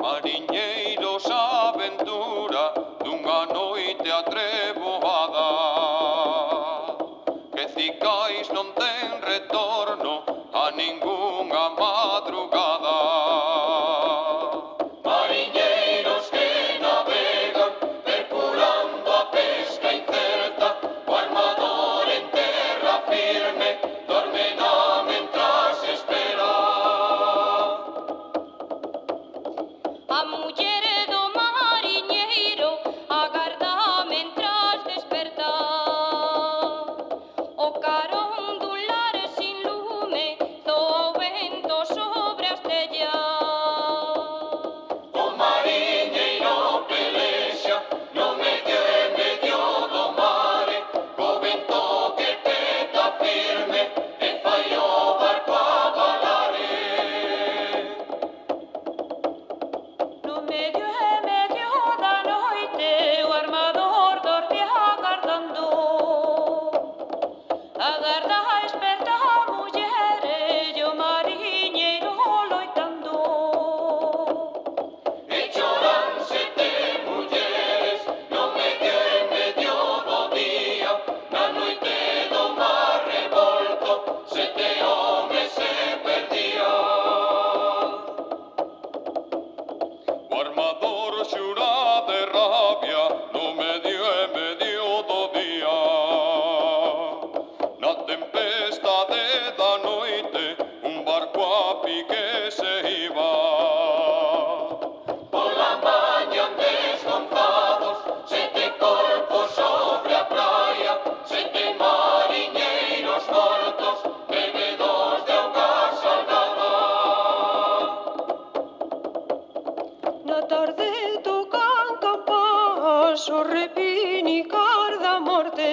Mariñeiros a aventura dunha noite atrevoada, que cicais non ten retorno a ningunha madrugada. Mariñeiros que navegan percurando a pesca incerta, o armador en terra firme dorme na mentras espera. A muller do mariñeiro agarda mentras desperta. O carón dun lar sin lume zoa o vento sobre as tellas. O mariñeiro pelexa no medio e medio do mare, co vento que peta firme e fai o barco abalare. No medio e medio da noite o armador dorme agardando. Agarda esperta a muller e o mariñeiro loitando. E choran sete mulleres no medio e medio do día, na noite do mar revolto sete homes se perdían. O armador xura de rabia no medio e medio do día, na tempestade da noite un barco a pique se iba. Pola mañan desgonzados sete corpos sobre a praia, sete mariñeiros mortos bebedos de auga salgada. Na tarde tocan campás o repinicar da morte.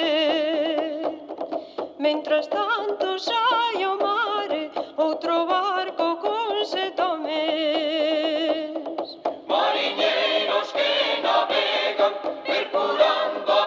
Mentras tanto sai ao mare outro barco con sete homes. Mariñeiros que navegan percurando a